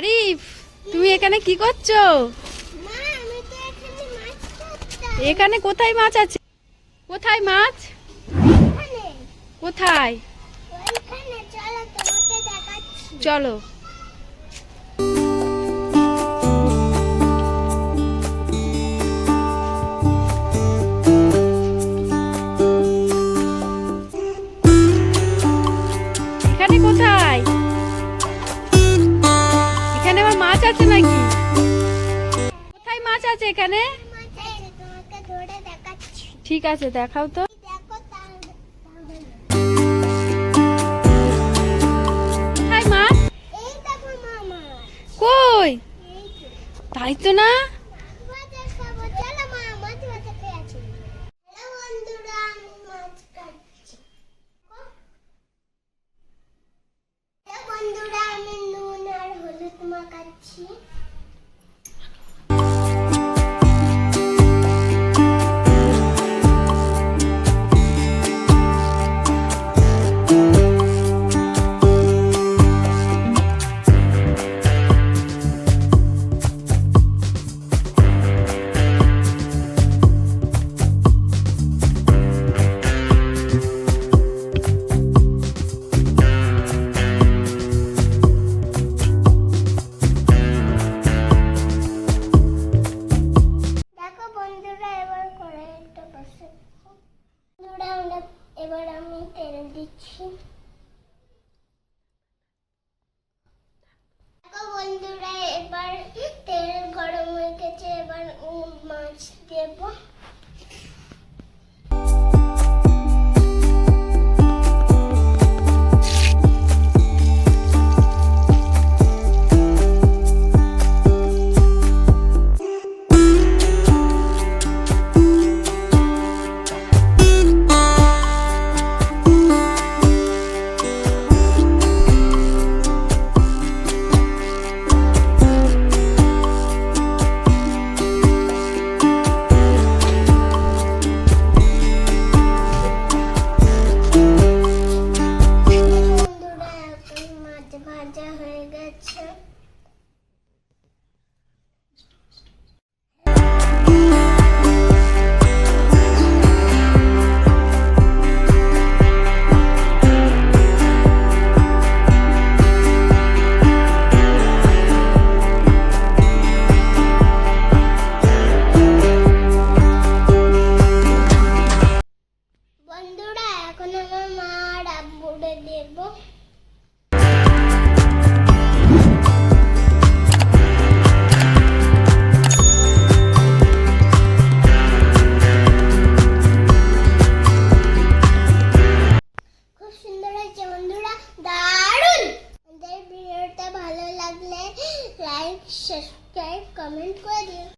আরিফ, তুমি এখানে কি করছো? এখানে কোথায় মাছ আছে? কোথায় মাছ? কোথায়? চলো। এখানে কোথায়? এখানে আবার মাছ আছে নাকি? কোথায় মাছ আছে এখানে? ঠিক আছে, দেখাও তো। কোথায় মাছ? কই? তাই তো না। বন্ধুরা, আমি নুন আর হলুদ মাখাচ্ছি। এবার আমি তেল দিচ্ছি। দেখো বন্ধুরা, এবার তেল গরম হয়ে গেছে, এবার মাছ দেবো। ভাজা হয়ে গেছে। বন্ধুরা, এখন আমার মা আর আব্বুরে দেবো। বন্ধুরা, দারুণ! আমাদের ভিডিওটা ভালো লাগলে লাইক, সাবস্ক্রাইব, কমেন্ট করে দিও।